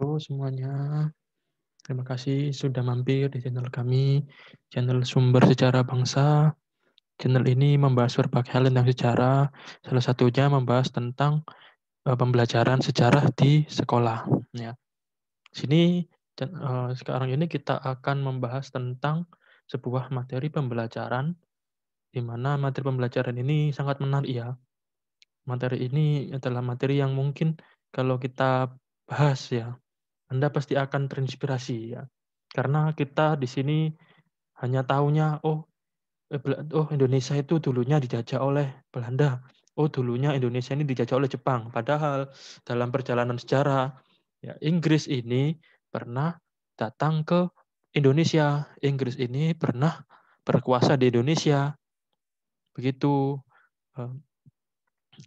Halo semuanya, terima kasih sudah mampir di channel kami, channel Sumber Sejarah Bangsa. Channel ini membahas berbagai hal tentang sejarah, salah satunya membahas tentang pembelajaran sejarah di sekolah. Ya. Sini sekarang ini kita akan membahas tentang sebuah materi pembelajaran, di mana materi pembelajaran ini sangat menarik ya. Materi ini adalah materi yang mungkin kalau kita bahas ya, Anda pasti akan terinspirasi ya. Karena kita di sini hanya tahunya, oh Indonesia itu dulunya dijajah oleh Belanda. Oh dulunya Indonesia ini dijajah oleh Jepang. Padahal dalam perjalanan sejarah, ya Inggris ini pernah datang ke Indonesia. Inggris ini pernah berkuasa di Indonesia. Begitu. Eh,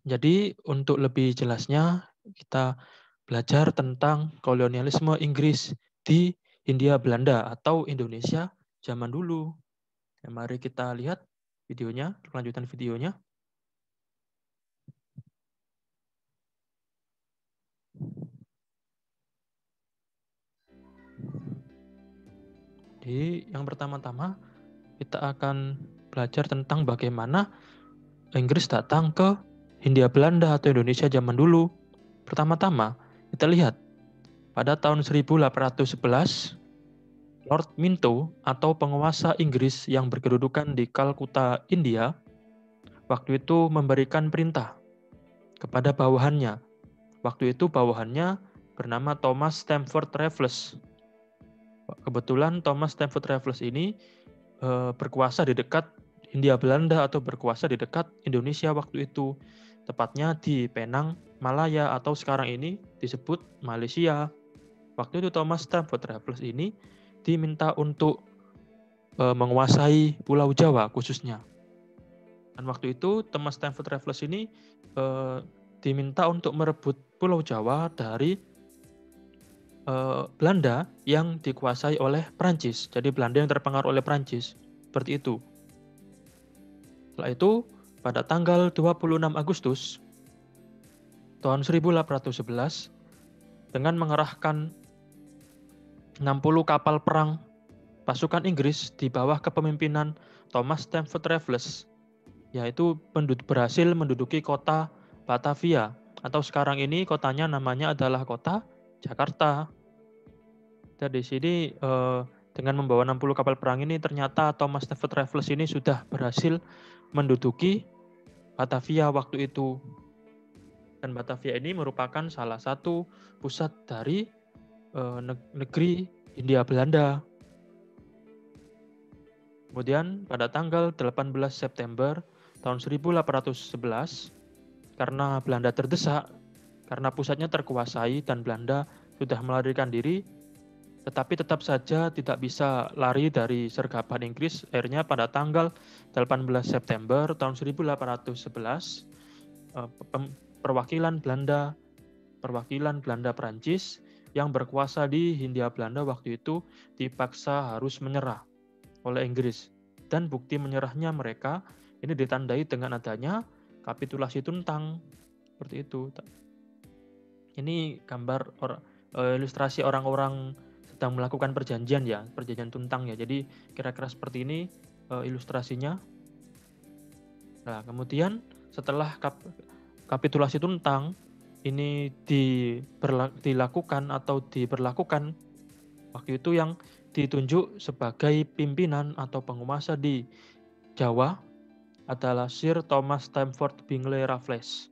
Jadi untuk lebih jelasnya kita belajar tentang kolonialisme Inggris di Hindia Belanda atau Indonesia zaman dulu. Ya, mari kita lihat videonya, kelanjutan videonya. Jadi yang pertama-tama kita akan belajar tentang bagaimana Inggris datang ke Hindia Belanda atau Indonesia zaman dulu. Pertama-tama kita lihat pada tahun 1811 Lord Minto atau penguasa Inggris yang berkedudukan di Kalkuta, India, waktu itu memberikan perintah kepada bawahannya. Waktu itu bawahannya bernama Thomas Stamford Raffles. Kebetulan Thomas Stamford Raffles ini berkuasa di dekat Hindia Belanda atau berkuasa di dekat Indonesia waktu itu. Tepatnya di Penang, Malaya atau sekarang ini disebut Malaysia. Waktu itu Thomas Stamford Raffles ini diminta untuk menguasai Pulau Jawa khususnya. Dan waktu itu Thomas Stamford Raffles ini diminta untuk merebut Pulau Jawa dari Belanda yang dikuasai oleh Prancis. Jadi Belanda yang terpengaruh oleh Prancis. Seperti itu. Setelah itu, pada tanggal 26 Agustus tahun 1811, dengan mengerahkan 60 kapal perang pasukan Inggris di bawah kepemimpinan Thomas Stamford Raffles, yaitu berhasil menduduki kota Batavia, atau sekarang ini kotanya namanya adalah kota Jakarta. Dan di sini dengan membawa 60 kapal perang ini ternyata Thomas Stamford Raffles ini sudah berhasil menduduki Batavia waktu itu. Dan Batavia ini merupakan salah satu pusat dari negeri Hindia Belanda. Kemudian pada tanggal 18 September tahun 1811, karena Belanda terdesak, karena pusatnya terkuasai dan Belanda sudah melarikan diri, tetapi tetap saja tidak bisa lari dari sergapan Inggris. Akhirnya pada tanggal 18 September tahun 1811, perwakilan Belanda Prancis yang berkuasa di Hindia Belanda waktu itu dipaksa harus menyerah oleh Inggris. Dan bukti menyerahnya mereka ini ditandai dengan adanya kapitulasi Tuntang. Seperti itu. Ini gambar ilustrasi orang-orang sedang melakukan perjanjian ya, perjanjian Tuntang ya. Jadi kira-kira seperti ini ilustrasinya. Nah, kemudian setelah kapitulasi Tuntang ini dilakukan waktu itu yang ditunjuk sebagai pimpinan atau penguasa di Jawa adalah Sir Thomas Stamford Bingley Raffles.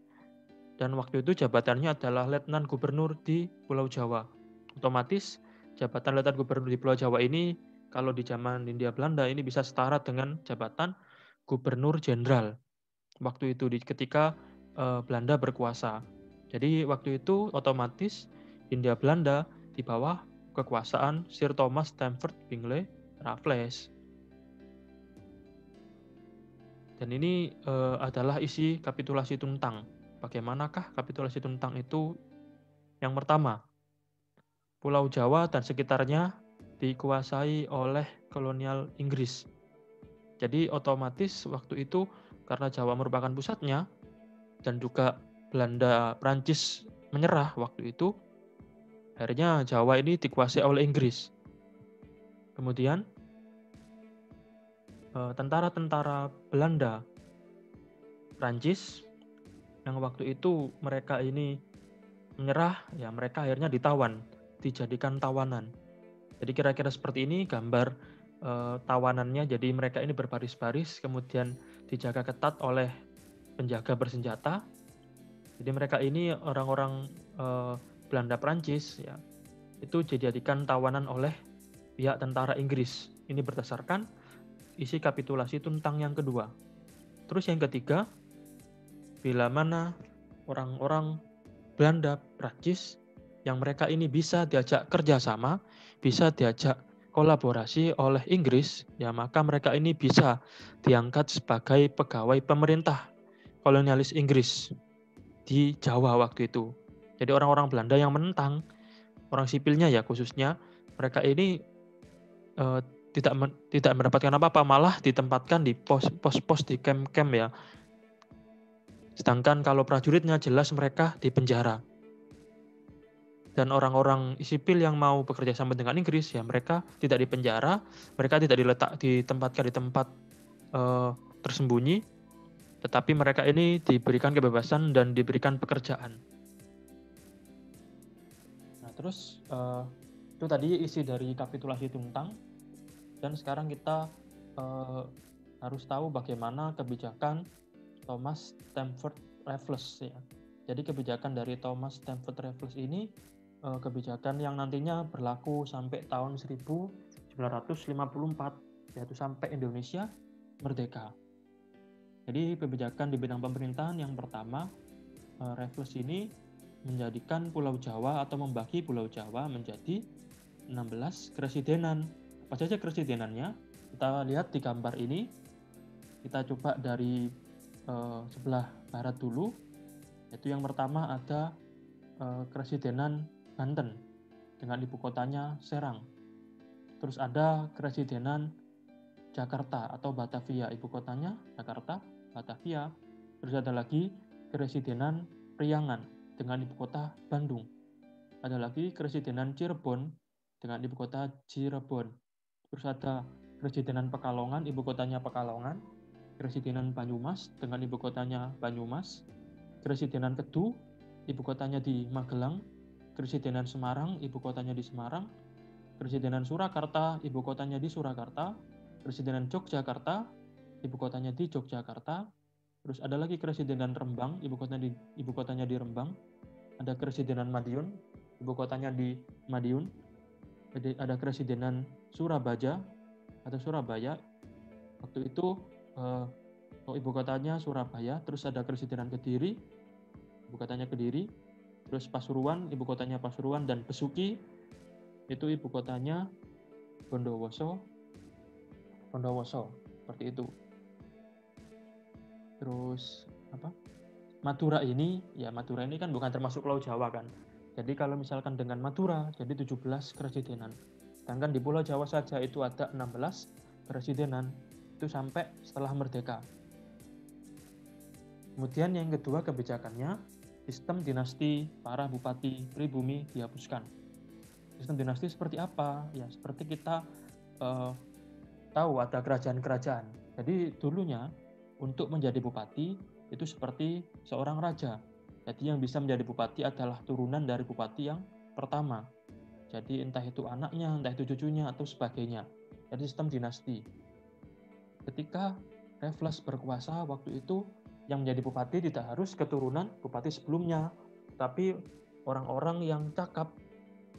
Dan waktu itu jabatannya adalah Letnan Gubernur di Pulau Jawa. Otomatis jabatan Letnan Gubernur di Pulau Jawa ini kalau di zaman Hindia Belanda ini bisa setara dengan jabatan Gubernur Jenderal. Waktu itu ketika Belanda berkuasa. Jadi waktu itu otomatis Hindia Belanda di bawah kekuasaan Sir Thomas Stamford Bingley Raffles. Dan ini adalah isi kapitulasi Tuntang. Bagaimanakah kapitulasi Tuntang itu? Yang pertama, Pulau Jawa dan sekitarnya dikuasai oleh kolonial Inggris. Jadi otomatis waktu itu karena Jawa merupakan pusatnya dan juga Belanda Prancis menyerah waktu itu, Akhirnya Jawa ini dikuasai oleh Inggris. Kemudian tentara-tentara Belanda, Prancis yang waktu itu mereka ini menyerah, ya mereka akhirnya ditawan, dijadikan tawanan. Jadi kira-kira seperti ini gambar tawanannya. Jadi mereka ini berbaris-baris, kemudian dijaga ketat oleh penjaga bersenjata. Jadi mereka ini orang-orang Belanda Prancis ya, itu dijadikan tawanan oleh pihak tentara Inggris. Ini berdasarkan isi kapitulasi Tuntang yang kedua. Terus yang ketiga, bila mana orang-orang Belanda, Prancis, yang mereka ini bisa diajak kerjasama, bisa diajak kolaborasi oleh Inggris, ya maka mereka ini bisa diangkat sebagai pegawai pemerintah kolonialis Inggris di Jawa waktu itu. Jadi orang-orang Belanda yang menentang, orang sipilnya ya khususnya, mereka ini tidak mendapatkan apa-apa, malah ditempatkan di pos-pos di camp-camp ya. Sedangkan kalau prajuritnya jelas mereka di penjara. Dan orang-orang sipil yang mau bekerja sama dengan Inggris ya mereka tidak di penjara, mereka tidak ditempatkan di tempat tersembunyi, tetapi mereka ini diberikan kebebasan dan diberikan pekerjaan. Nah terus itu tadi isi dari kapitulasi Tuntang. Dan sekarang kita harus tahu bagaimana kebijakan Thomas Stamford Raffles ya. Jadi kebijakan dari Thomas Stamford Raffles ini kebijakan yang nantinya berlaku sampai tahun 1954, yaitu sampai Indonesia merdeka. Jadi kebijakan di bidang pemerintahan yang pertama, Raffles ini menjadikan Pulau Jawa atau membagi Pulau Jawa menjadi 16 keresidenan. Apa saja keresidenannya? Kita lihat di gambar ini. Kita coba dari sebelah barat dulu. Yaitu yang pertama ada keresidenan Banten dengan ibu kotanya Serang. Terus ada keresidenan Jakarta atau Batavia, ibu kotanya Jakarta, Batavia. Terus ada lagi keresidenan Priangan dengan ibu kota Bandung. Ada lagi keresidenan Cirebon dengan ibu kota Cirebon. Terus ada keresidenan Pekalongan, ibu kotanya Pekalongan. Keresidenan Banyumas dengan ibu kotanya Banyumas. Keresidenan Kedu, ibu kotanya di Magelang. Keresidenan Semarang, ibu kotanya di Semarang. Keresidenan Surakarta, ibu kotanya di Surakarta. Keresidenan Yogyakarta, ibu kotanya di Yogyakarta. Terus ada lagi keresidenan Rembang, ibu kotanya di Rembang. Ada keresidenan Madiun, ibu kotanya di Madiun. Ada keresidenan Surabaya atau Surabaya. Waktu itu ibu kotanya Surabaya. Terus ada keresidenan Kediri, ibu kotanya Kediri. Terus Pasuruan, ibu kotanya Pasuruan, dan Besuki itu ibu kotanya Bondowoso, seperti itu. Terus Madura ini kan bukan termasuk Pulau Jawa kan. Jadi kalau misalkan dengan Madura jadi 17 keresidenan. Sedangkan di Pulau Jawa saja itu ada 16 keresidenan. Itu sampai setelah merdeka. Kemudian yang kedua kebijakannya, sistem dinasti para bupati pribumi dihapuskan. Sistem dinasti seperti apa? Ya seperti kita tahu ada kerajaan-kerajaan. Jadi dulunya untuk menjadi bupati itu seperti seorang raja. Jadi yang bisa menjadi bupati adalah turunan dari bupati yang pertama. Jadi entah itu anaknya, entah itu cucunya, atau sebagainya. Jadi sistem dinasti. Ketika Raffles berkuasa waktu itu, yang menjadi bupati tidak harus keturunan bupati sebelumnya, tapi orang-orang yang cakap,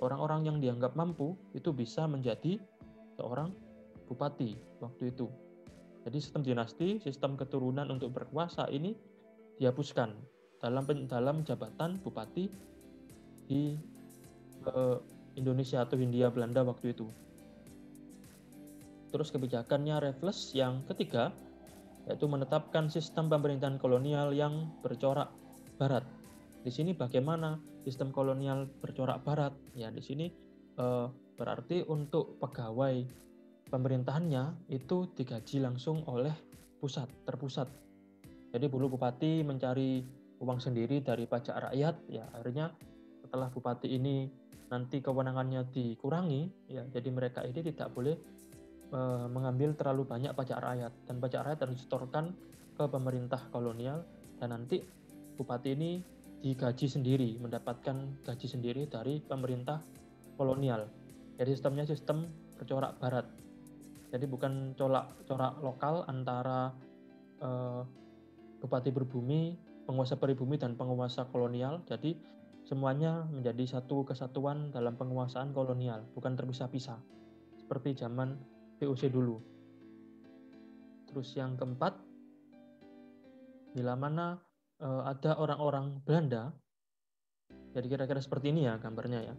orang-orang yang dianggap mampu, itu bisa menjadi seorang bupati waktu itu. Jadi sistem dinasti, sistem keturunan untuk berkuasa ini dihapuskan dalam jabatan bupati di Indonesia atau Hindia Belanda waktu itu. Terus kebijakannya Raffles yang ketiga, yaitu menetapkan sistem pemerintahan kolonial yang bercorak barat. Di sini bagaimana sistem kolonial bercorak barat? Ya di sini berarti untuk pegawai pemerintahannya itu digaji langsung oleh terpusat. Jadi dulu bupati mencari uang sendiri dari pajak rakyat, ya akhirnya setelah bupati ini nanti kewenangannya dikurangi, ya jadi mereka ini tidak boleh mengambil terlalu banyak pajak rakyat, dan pajak rakyat harus disetorkan ke pemerintah kolonial, dan nanti bupati ini digaji sendiri, mendapatkan gaji sendiri dari pemerintah kolonial. Jadi sistemnya sistem bercorak barat. Jadi bukan corak lokal antara bupati berbumi, penguasa pribumi, dan penguasa kolonial. Jadi semuanya menjadi satu kesatuan dalam penguasaan kolonial, bukan terpisah-pisah seperti zaman VOC dulu. Terus yang keempat, bila mana ada orang-orang Belanda, jadi kira-kira seperti ini ya gambarnya ya.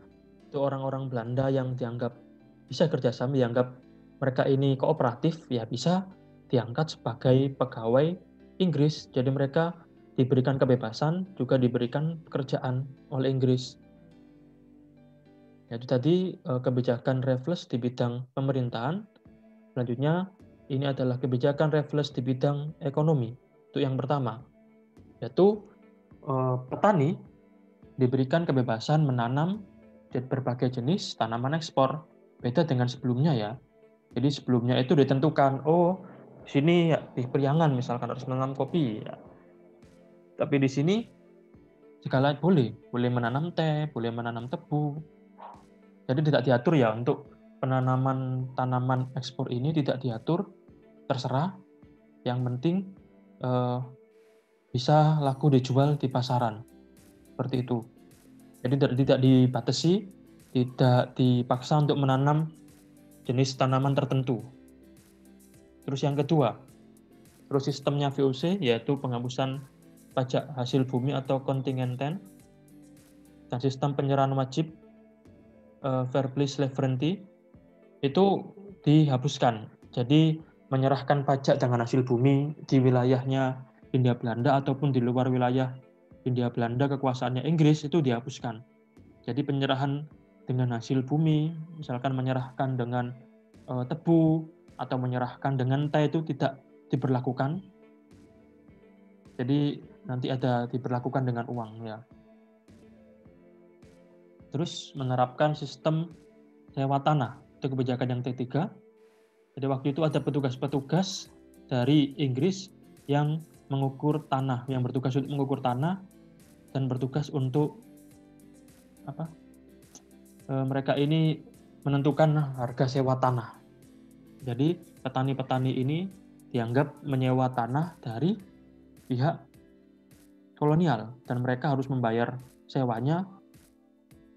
Itu orang-orang Belanda yang dianggap bisa kerjasama, dianggap mereka ini kooperatif, ya bisa diangkat sebagai pegawai Inggris. Jadi mereka diberikan kebebasan, juga diberikan pekerjaan oleh Inggris. Jadi tadi kebijakan Raffles di bidang pemerintahan. Selanjutnya ini adalah kebijakan Raffles di bidang ekonomi. Itu yang pertama, yaitu petani diberikan kebebasan menanam berbagai jenis tanaman ekspor. Beda dengan sebelumnya ya. Jadi sebelumnya itu ditentukan, oh sini ya di Priangan misalkan harus menanam kopi. Ya. Tapi di sini segala boleh menanam teh, boleh menanam tebu. Jadi tidak diatur ya untuk penanaman tanaman ekspor ini, tidak diatur, terserah. Yang penting bisa laku dijual di pasaran. Seperti itu. Jadi tidak dibatasi, tidak dipaksa untuk menanam jenis tanaman tertentu. Terus yang kedua, terus sistemnya VOC yaitu penghapusan pajak hasil bumi atau kontingenten, dan sistem penyerahan wajib fair play sovereignty itu dihapuskan. Jadi menyerahkan pajak dengan hasil bumi di wilayahnya Hindia Belanda ataupun di luar wilayah Hindia Belanda kekuasaannya Inggris itu dihapuskan. Jadi penyerahan dengan hasil bumi, misalkan menyerahkan dengan tebu atau menyerahkan dengan teh itu tidak diberlakukan. Jadi nanti ada diberlakukan dengan uang ya. Terus menerapkan sistem sewa tanah, itu kebijakan yang ketiga. Jadi waktu itu ada petugas-petugas dari Inggris yang mengukur tanah, yang bertugas untuk mengukur tanah dan bertugas untuk mereka ini menentukan harga sewa tanah. Jadi petani-petani ini dianggap menyewa tanah dari pihak kolonial dan mereka harus membayar sewanya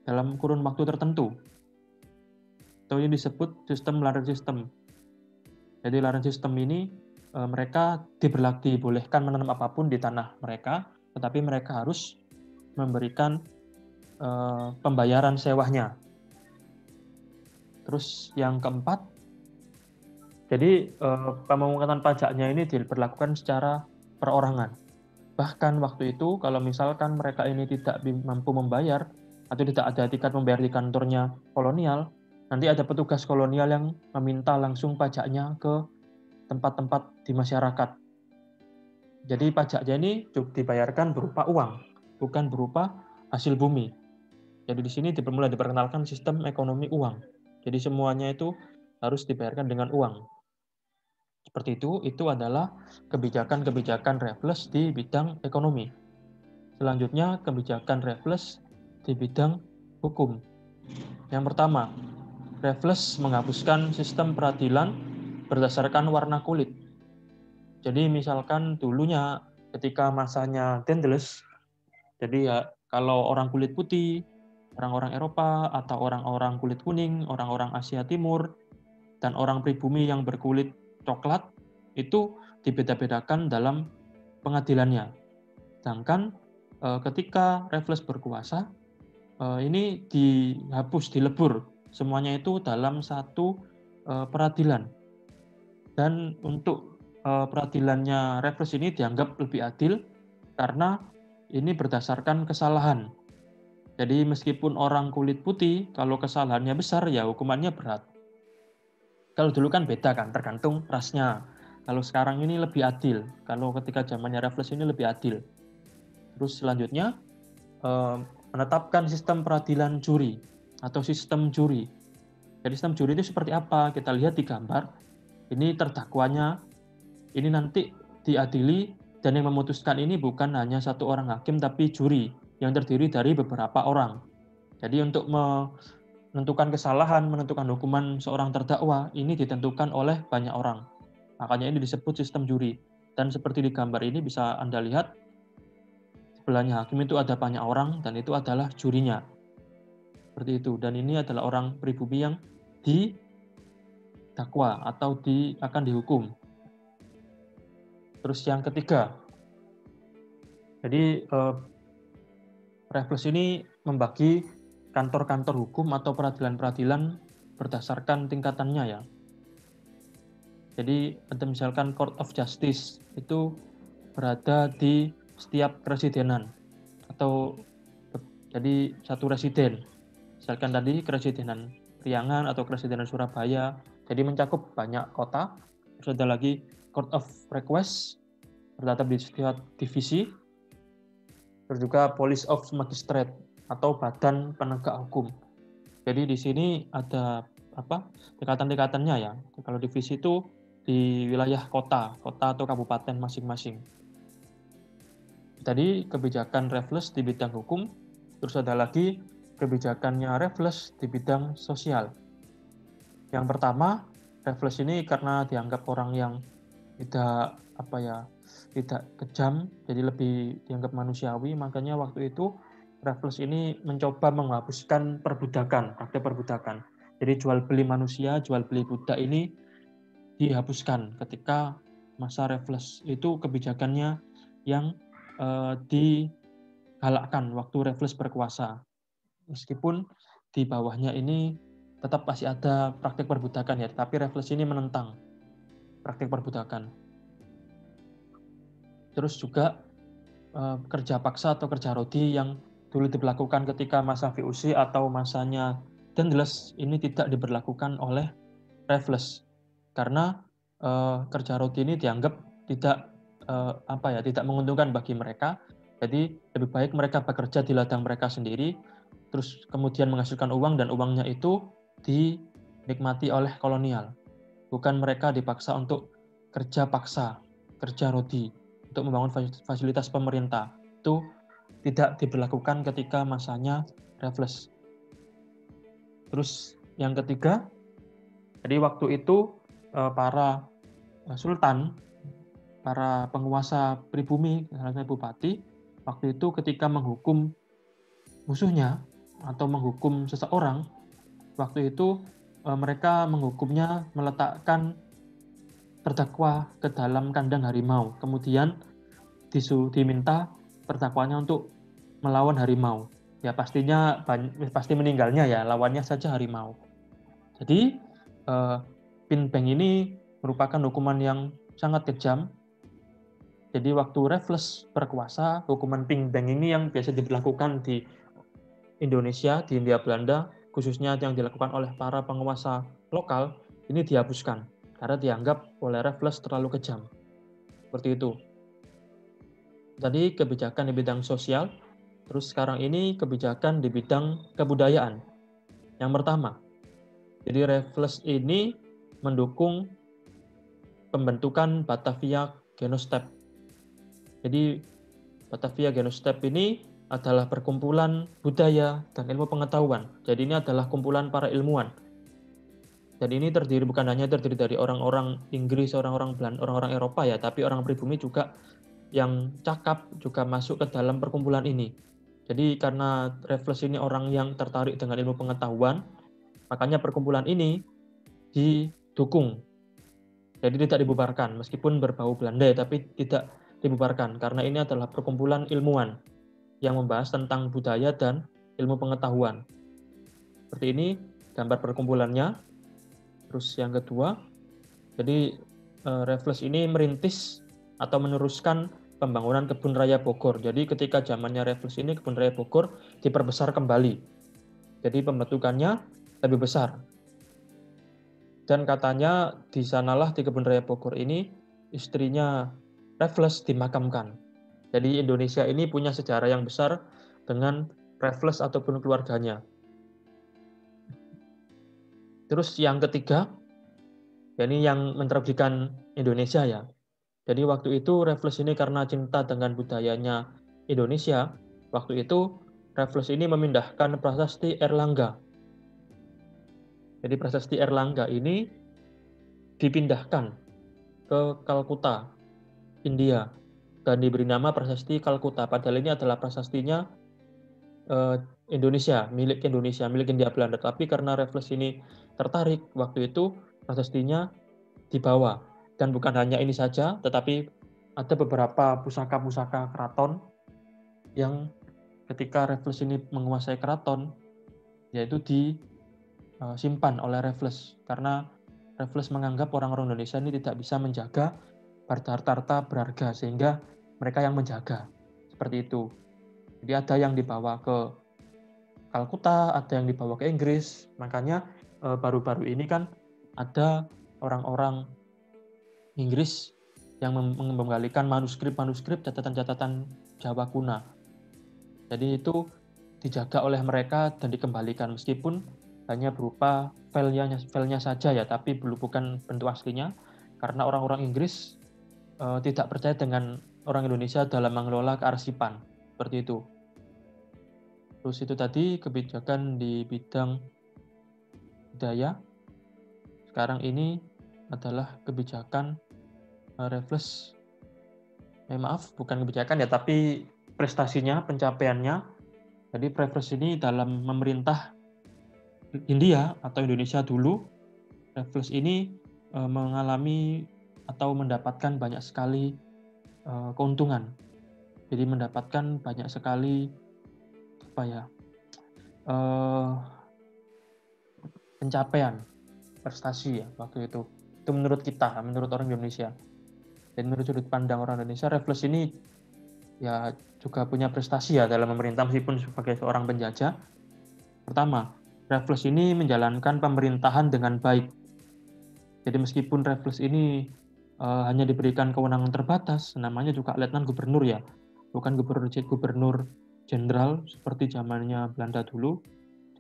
dalam kurun waktu tertentu. Atau ini disebut sistem ladder system. Jadi ladder system ini mereka dibolehkan menanam apapun di tanah mereka, tetapi mereka harus memberikan pembayaran sewanya. Terus yang keempat, jadi pemungutan pajaknya ini diberlakukan secara perorangan. Bahkan waktu itu kalau misalkan mereka ini tidak mampu membayar atau tidak ada tiket membayar di kantornya kolonial, nanti ada petugas kolonial yang meminta langsung pajaknya ke tempat-tempat di masyarakat. Jadi pajaknya ini dibayarkan berupa uang, bukan berupa hasil bumi. Jadi di sini mulai diperkenalkan sistem ekonomi uang. Jadi semuanya itu harus dibayarkan dengan uang. Seperti itu adalah kebijakan-kebijakan Raffles di bidang ekonomi. Selanjutnya, kebijakan Raffles di bidang hukum. Yang pertama, Raffles menghapuskan sistem peradilan berdasarkan warna kulit. Jadi misalkan dulunya ketika masanya Daedalus, jadi ya kalau orang kulit putih, orang-orang Eropa, atau orang-orang kulit kuning, orang-orang Asia Timur, dan orang pribumi yang berkulit coklat, itu dibeda-bedakan dalam pengadilannya. Sedangkan ketika Raffles berkuasa, ini dihapus, dilebur. Semuanya itu dalam satu peradilan. Dan untuk peradilannya Raffles ini dianggap lebih adil karena ini berdasarkan kesalahan. Jadi meskipun orang kulit putih, kalau kesalahannya besar ya hukumannya berat. Kalau dulu kan beda kan, tergantung rasnya. Kalau sekarang ini lebih adil. Kalau ketika zamannya Raffles ini lebih adil. Terus selanjutnya menetapkan sistem peradilan juri atau sistem juri. Jadi sistem juri itu seperti apa? Kita lihat di gambar. Ini terdakwanya, ini nanti diadili, dan yang memutuskan ini bukan hanya satu orang hakim, tapi juri yang terdiri dari beberapa orang. Jadi untuk menentukan kesalahan, menentukan hukuman seorang terdakwa, ini ditentukan oleh banyak orang. Makanya ini disebut sistem juri. Dan seperti di gambar ini bisa Anda lihat, sebelahnya hakim itu ada banyak orang, dan itu adalah jurinya. Seperti itu. Dan ini adalah orang pribumi yang didakwa atau akan dihukum. Terus yang ketiga, jadi Raffles ini membagi kantor-kantor hukum atau peradilan-peradilan berdasarkan tingkatannya ya. Jadi ada misalkan Court of Justice itu berada di setiap keresidenan atau jadi satu residen. Misalkan tadi Keresidenan Priangan atau Keresidenan Surabaya, jadi mencakup banyak kota. Terus ada lagi Court of Request, terdapat di setiap divisi. Terus juga Police of Magistrate atau Badan Penegak Hukum. Jadi di sini ada tingkatan-tingkatannya ya. Kalau divisi itu di wilayah kota atau kabupaten masing-masing. Tadi kebijakan Raffles di bidang hukum, terus ada lagi kebijakannya Raffles di bidang sosial. Yang pertama, Raffles ini karena dianggap orang yang tidak kejam, jadi lebih dianggap manusiawi, makanya waktu itu Raffles ini mencoba menghapuskan perbudakan, praktek perbudakan. Jadi jual beli manusia, jual beli budak ini dihapuskan ketika masa Raffles. Itu kebijakannya yang digalakkan waktu Raffles berkuasa. Meskipun di bawahnya ini tetap masih ada praktek perbudakan ya, tapi Raffles ini menentang praktek perbudakan. Terus juga kerja paksa atau kerja rodi yang dulu diberlakukan ketika masa VOC atau masanya Daendels ini tidak diberlakukan oleh Raffles karena kerja rodi ini dianggap tidak menguntungkan bagi mereka. Jadi lebih baik mereka bekerja di ladang mereka sendiri, terus kemudian menghasilkan uang, dan uangnya itu dinikmati oleh kolonial. Bukan mereka dipaksa untuk kerja paksa, kerja rodi untuk membangun fasilitas pemerintah. Itu tidak diberlakukan ketika masanya Raffles. Terus yang ketiga, jadi waktu itu para sultan, para penguasa pribumi, misalnya bupati, waktu itu ketika menghukum musuhnya atau menghukum seseorang, waktu itu mereka menghukumnya meletakkan terdakwa ke dalam kandang harimau. Kemudian diminta terdakwanya untuk melawan harimau. Ya pastinya pasti meninggalnya ya, lawannya saja harimau. Jadi Pin Beng ini merupakan hukuman yang sangat kejam. Jadi waktu Raffles berkuasa, hukuman Pin Beng ini yang biasa diberlakukan di Indonesia, di Hindia Belanda, khususnya yang dilakukan oleh para penguasa lokal, ini dihapuskan karena dianggap oleh Raffles terlalu kejam. Seperti itu. Tadi kebijakan di bidang sosial, terus sekarang ini kebijakan di bidang kebudayaan. Yang pertama, jadi Raffles ini mendukung pembentukan Batavia Genootschap. Jadi Batavia Genootschap ini adalah perkumpulan budaya dan ilmu pengetahuan. Jadi ini adalah kumpulan para ilmuwan. Dan ini bukan hanya terdiri dari orang-orang Inggris, orang-orang Belanda, orang-orang Eropa ya, tapi orang pribumi juga yang cakap juga masuk ke dalam perkumpulan ini. Jadi karena Raffles ini orang yang tertarik dengan ilmu pengetahuan, makanya perkumpulan ini didukung. Jadi tidak dibubarkan, meskipun berbau Belanda, tapi tidak dibubarkan, karena ini adalah perkumpulan ilmuwan yang membahas tentang budaya dan ilmu pengetahuan. Seperti ini gambar perkumpulannya. Terus yang kedua, jadi Raffles ini merintis atau meneruskan pembangunan Kebun Raya Bogor. Jadi ketika zamannya Raffles ini Kebun Raya Bogor diperbesar kembali. Jadi pembentukannya lebih besar. Dan katanya di sanalah di Kebun Raya Bogor ini istrinya Raffles dimakamkan. Jadi Indonesia ini punya sejarah yang besar dengan Raffles ataupun keluarganya. Terus yang ketiga, ini yang mentransformasikan Indonesia ya. Jadi waktu itu Raffles ini karena cinta dengan budayanya Indonesia, waktu itu Raffles ini memindahkan prasasti Erlangga. Jadi prasasti Erlangga ini dipindahkan ke Kalkuta, India, dan diberi nama prasasti Kalkuta. Padahal ini adalah prasastinya Indonesia, milik India Belanda. Tapi karena Raffles ini tertarik, waktu itu prasastinya dibawa. Dan bukan hanya ini saja, tetapi ada beberapa pusaka-pusaka keraton yang ketika Raffles ini menguasai keraton, yaitu disimpan oleh Raffles. Karena Raffles menganggap orang-orang Indonesia ini tidak bisa menjaga harta-harta berharga, sehingga mereka yang menjaga. Seperti itu. Jadi ada yang dibawa ke Kalkuta, ada yang dibawa ke Inggris. Makanya baru-baru ini kan ada orang-orang Inggris yang mengembalikan manuskrip-manuskrip catatan-catatan Jawa kuna. Jadi itu dijaga oleh mereka dan dikembalikan meskipun hanya berupa filenya saja ya, tapi bukan bentuk aslinya karena orang-orang Inggris tidak percaya dengan orang Indonesia dalam mengelola kearsipan. Seperti itu. Terus itu tadi kebijakan di bidang budaya. Sekarang ini adalah kebijakan Raffles. Maaf, bukan kebijakan ya, tapi prestasinya, pencapaiannya. Jadi Raffles ini dalam memerintah India atau Indonesia dulu, Raffles ini mengalami atau mendapatkan banyak sekali keuntungan. Jadi mendapatkan banyak sekali pencapaian, prestasi ya waktu itu. Itu menurut kita, menurut orang Indonesia. Dan menurut sudut pandang orang Indonesia, Raffles ini ya juga punya prestasi ya dalam memerintah meskipun sebagai seorang penjajah. Pertama, Raffles ini menjalankan pemerintahan dengan baik. Jadi meskipun Raffles ini hanya diberikan kewenangan terbatas, namanya juga letnan gubernur ya, bukan gubernur jenderal seperti zamannya Belanda dulu.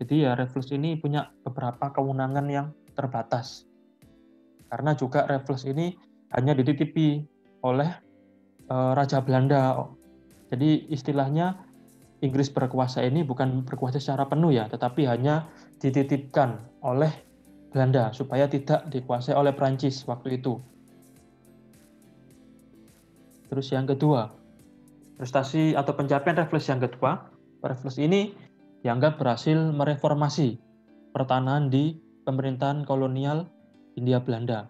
Jadi ya Raffles ini punya beberapa kewenangan yang terbatas. Karena juga Raffles ini hanya dititipi oleh Raja Belanda. Jadi istilahnya Inggris berkuasa ini bukan berkuasa secara penuh ya, tetapi hanya dititipkan oleh Belanda supaya tidak dikuasai oleh Prancis waktu itu. Terus yang kedua, prestasi atau pencapaian Raffles yang kedua, Raffles ini dianggap berhasil mereformasi pertanahan di pemerintahan kolonial Hindia Belanda.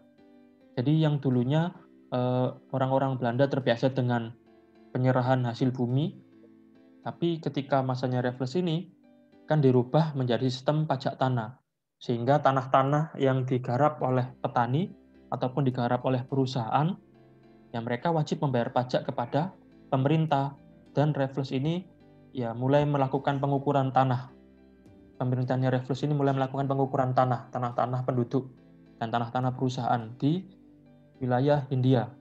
Jadi yang dulunya orang-orang Belanda terbiasa dengan penyerahan hasil bumi, tapi ketika masanya Raffles ini kan dirubah menjadi sistem pajak tanah, sehingga tanah-tanah yang digarap oleh petani ataupun digarap oleh perusahaan, yang mereka wajib membayar pajak kepada pemerintah. Dan Raffles ini ya mulai melakukan pengukuran tanah. Pemerintahnya Raffles ini mulai melakukan pengukuran tanah-tanah penduduk dan tanah-tanah perusahaan di wilayah Hindia.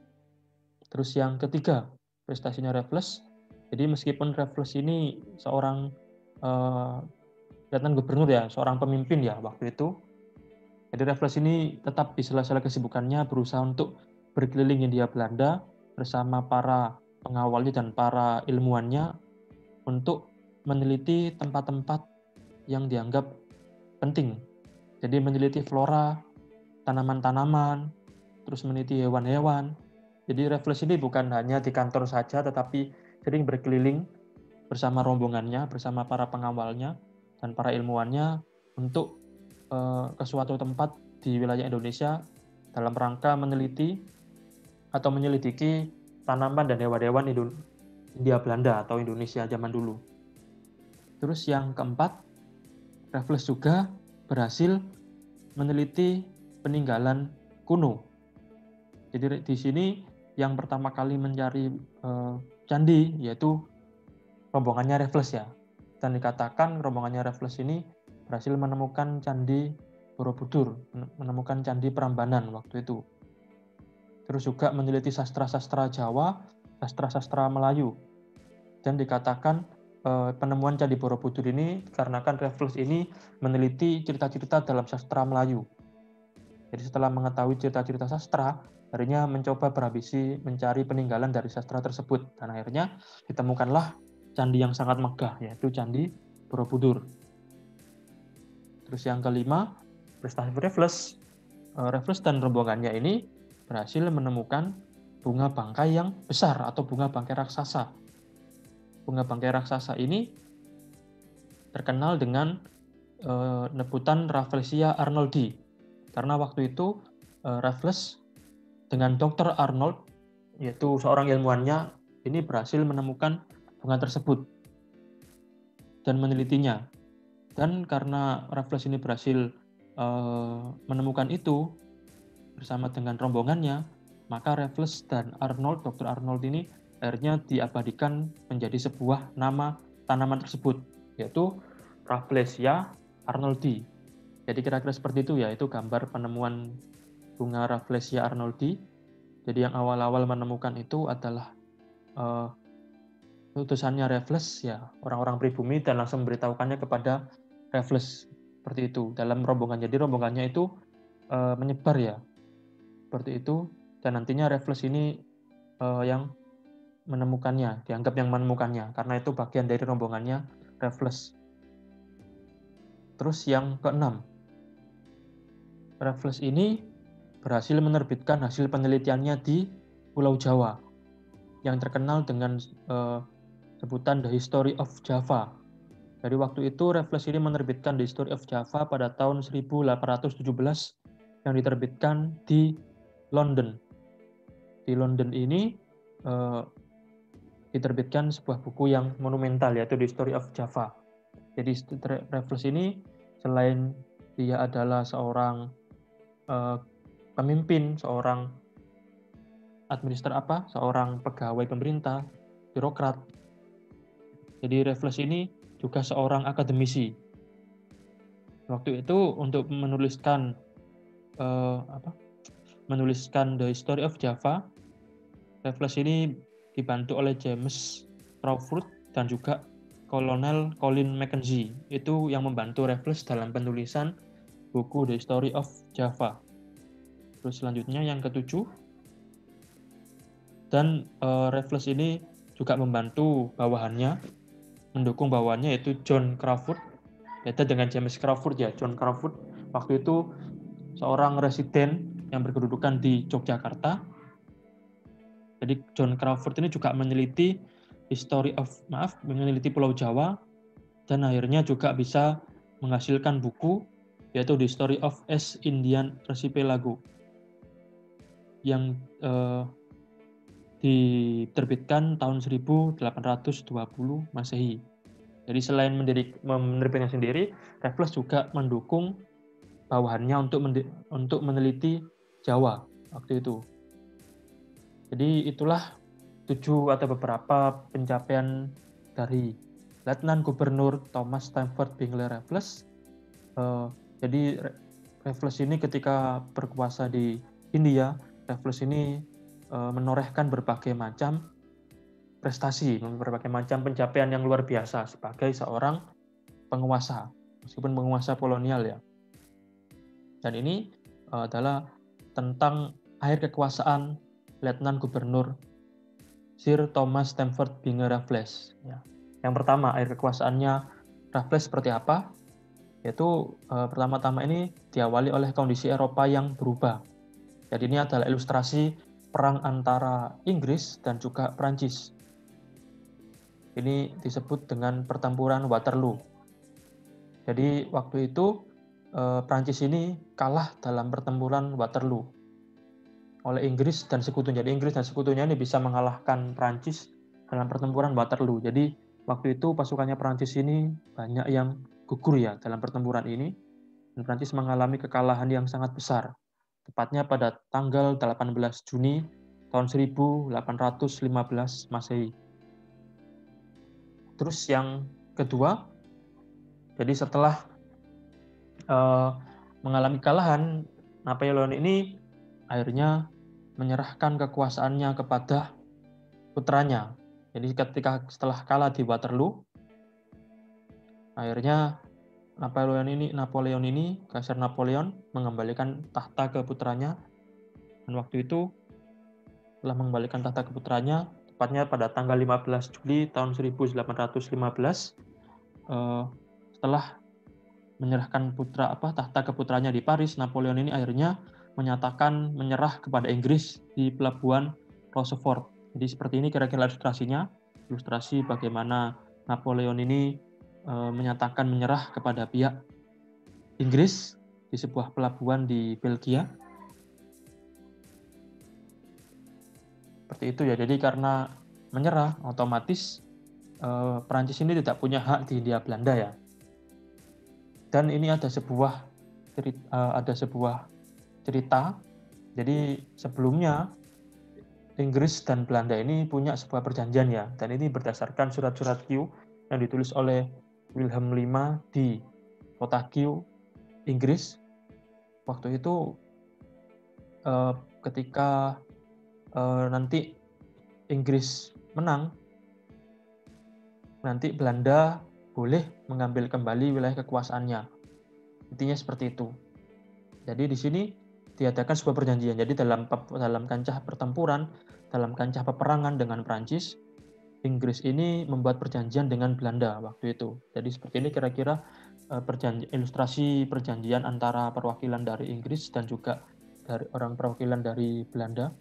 Terus yang ketiga, prestasinya Raffles. Jadi meskipun Raffles ini seorang letnan gubernur ya, seorang pemimpin ya waktu itu. Jadi Raffles ini tetap di sela-sela kesibukannya berusaha untuk berkeliling Hindia Belanda bersama para pengawalnya dan para ilmuwannya untuk meneliti tempat-tempat yang dianggap penting. Jadi meneliti flora, tanaman-tanaman, terus meneliti hewan-hewan. Jadi Raffles ini bukan hanya di kantor saja, tetapi sering berkeliling bersama rombongannya, bersama para pengawalnya dan para ilmuwannya untuk ke suatu tempat di wilayah Indonesia dalam rangka meneliti atau menyelidiki tanaman dan hewan-hewan Hindia Belanda atau Indonesia zaman dulu. Terus yang keempat, Raffles juga berhasil meneliti peninggalan kuno. Jadi di sini yang pertama kali mencari candi yaitu rombongannya Raffles ya. Dan dikatakan rombongannya Raffles ini berhasil menemukan candi Borobudur, menemukan candi Prambanan waktu itu. Terus juga meneliti sastra-sastra Jawa, sastra-sastra Melayu. Dan dikatakan penemuan Candi Borobudur ini dikarenakan Raffles ini meneliti cerita-cerita dalam sastra Melayu. Jadi setelah mengetahui cerita-cerita sastra, akhirnya mencoba berambisi mencari peninggalan dari sastra tersebut. Dan akhirnya ditemukanlah candi yang sangat megah, yaitu Candi Borobudur. Terus yang kelima, prestasi Raffles. Raffles dan rombongannya ini berhasil menemukan bunga bangkai yang besar atau bunga bangkai raksasa. Bunga bangkai raksasa ini terkenal dengan nebutan Rafflesia arnoldi. Karena waktu itu Raffles dengan Dr. Arnold, yaitu seorang ilmuwannya, ini berhasil menemukan bunga tersebut dan menelitinya. Dan karena Raffles ini berhasil menemukan itu bersama dengan rombongannya, maka Raffles dan Arnold, Dr. Arnold ini akhirnya diabadikan menjadi sebuah nama tanaman tersebut, yaitu Rafflesia arnoldi. Jadi kira-kira seperti itu ya, itu gambar penemuan bunga Rafflesia arnoldi. Jadi yang awal-awal menemukan itu adalah utusannya Raffles, ya orang-orang pribumi, dan langsung memberitahukannya kepada Raffles seperti itu dalam rombongan. Jadi rombongannya itu menyebar ya, seperti itu. Dan nantinya Raffles ini yang menemukannya, dianggap yang menemukannya, karena itu bagian dari rombongannya Raffles. Terus yang keenam, Raffles ini berhasil menerbitkan hasil penelitiannya di Pulau Jawa yang terkenal dengan sebutan The History of Java. Dari waktu itu Raffles ini menerbitkan The History of Java pada tahun 1817 yang diterbitkan di London. Di London ini diterbitkan sebuah buku yang monumental, yaitu The History of Java. Jadi Raffles ini selain dia adalah seorang pemimpin, seorang seorang pegawai pemerintah, birokrat. Jadi Raffles ini juga seorang akademisi. Waktu itu untuk menuliskan The History of Java, Raffles ini dibantu oleh James Crawford dan juga Kolonel Colin Mackenzie. Itu yang membantu Raffles dalam penulisan buku The History of Java. Terus selanjutnya yang ketujuh, dan Raffles ini juga membantu bawahannya, mendukung bawahannya, yaitu John Crawford. Beda dengan James Crawford ya, John Crawford waktu itu seorang residen yang berkedudukan di Yogyakarta. Jadi John Crawford ini juga meneliti meneliti Pulau Jawa, dan akhirnya juga bisa menghasilkan buku, yaitu The Story of East Indian Archipelago, yang diterbitkan tahun 1820 Masehi. Jadi selain menerbitkan sendiri, Raffles juga mendukung bawahannya untuk meneliti Jawa waktu itu. Jadi itulah 7 atau beberapa pencapaian dari Letnan Gubernur Thomas Stamford Bingley Raffles. Jadi Raffles ini ketika berkuasa di India, Raffles ini menorehkan berbagai macam prestasi, berbagai macam pencapaian yang luar biasa sebagai seorang penguasa, meskipun penguasa kolonial ya. Dan ini adalah tentang akhir kekuasaan Letnan Gubernur Sir Thomas Stamford Bingley Raffles. Ya. Yang pertama, akhir kekuasaannya Raffles seperti apa? Yaitu pertama-tama ini diawali oleh kondisi Eropa yang berubah. Jadi ini adalah ilustrasi perang antara Inggris dan juga Prancis. Ini disebut dengan pertempuran Waterloo. Jadi waktu itu Prancis ini kalah dalam pertempuran Waterloo oleh Inggris dan sekutunya. Jadi Inggris dan sekutunya ini bisa mengalahkan Prancis dalam pertempuran Waterloo. Jadi waktu itu pasukannya Prancis ini banyak yang gugur ya dalam pertempuran ini, dan Prancis mengalami kekalahan yang sangat besar. Tepatnya pada tanggal 18 Juni tahun 1815 Masehi. Terus yang kedua, jadi setelah mengalami kekalahan, Napoleon ini akhirnya menyerahkan kekuasaannya kepada putranya. Jadi setelah kalah di Waterloo, Akhirnya Napoleon ini, Kaisar Napoleon mengembalikan tahta ke putranya, dan waktu itu telah mengembalikan tahta ke putranya, tepatnya pada tanggal 15 Juli tahun 1815, setelah menyerahkan tahta ke putranya di Paris. Napoleon ini akhirnya menyatakan menyerah kepada Inggris di pelabuhan Rochefort. Jadi seperti ini kira-kira ilustrasi bagaimana Napoleon ini menyatakan menyerah kepada pihak Inggris di sebuah pelabuhan di Belgia. Seperti itu ya. Jadi karena menyerah, otomatis Perancis ini tidak punya hak di Hindia Belanda ya. Dan ini ada sebuah cerita. Jadi sebelumnya Inggris dan Belanda ini punya sebuah perjanjian ya. Dan ini berdasarkan surat-surat Q yang ditulis oleh Wilhelm V di kota Q, Inggris. Waktu itu ketika nanti Inggris menang, nanti Belanda boleh mengambil kembali wilayah kekuasaannya. Intinya seperti itu. Jadi di sini diadakan sebuah perjanjian. Jadi dalam kancah pertempuran, dalam kancah peperangan dengan Prancis, Inggris ini membuat perjanjian dengan Belanda waktu itu. Jadi seperti ini kira-kira ilustrasi perjanjian antara perwakilan dari Inggris dan juga dari perwakilan dari Belanda.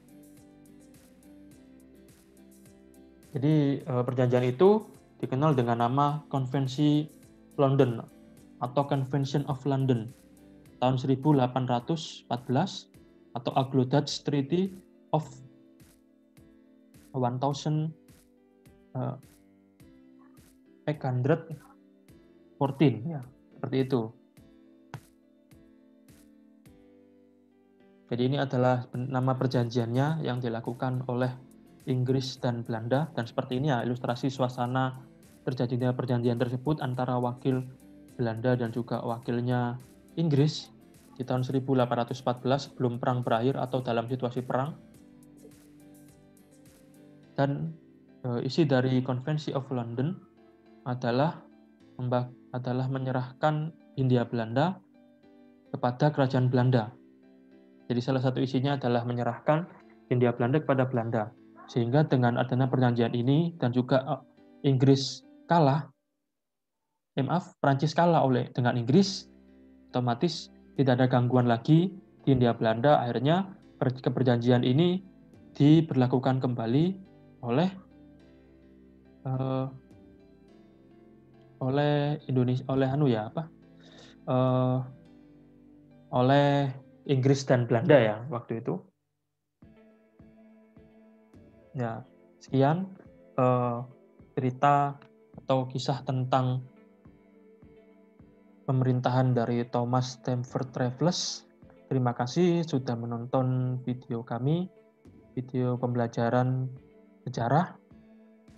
Jadi perjanjian itu dikenal dengan nama Konvensi London atau Convention of London tahun 1814 atau Anglo-Dutch Treaty of 1814 ya, seperti itu. Jadi ini adalah nama perjanjiannya yang dilakukan oleh Inggris dan Belanda, dan seperti ini ya ilustrasi suasana terjadinya perjanjian tersebut antara wakil Belanda dan juga wakilnya Inggris di tahun 1814 sebelum perang berakhir atau dalam situasi perang. Dan isi dari Konvensi of London adalah menyerahkan Hindia Belanda kepada kerajaan Belanda. Jadi salah satu isinya adalah menyerahkan Hindia Belanda kepada Belanda. Sehingga dengan adanya perjanjian ini dan juga Prancis kalah dengan Inggris, otomatis tidak ada gangguan lagi di Hindia Belanda. Akhirnya perjanjian ini diberlakukan kembali oleh oleh Inggris dan Belanda ya waktu itu. Ya, sekian cerita atau kisah tentang pemerintahan dari Thomas Stamford Raffles. Terima kasih sudah menonton video kami, video pembelajaran sejarah.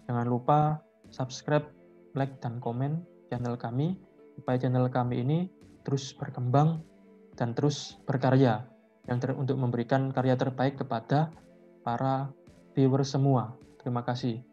Jangan lupa subscribe, like, dan komen channel kami, supaya channel kami ini terus berkembang dan terus berkarya, untuk memberikan karya terbaik kepada para viewer semua. Terima kasih.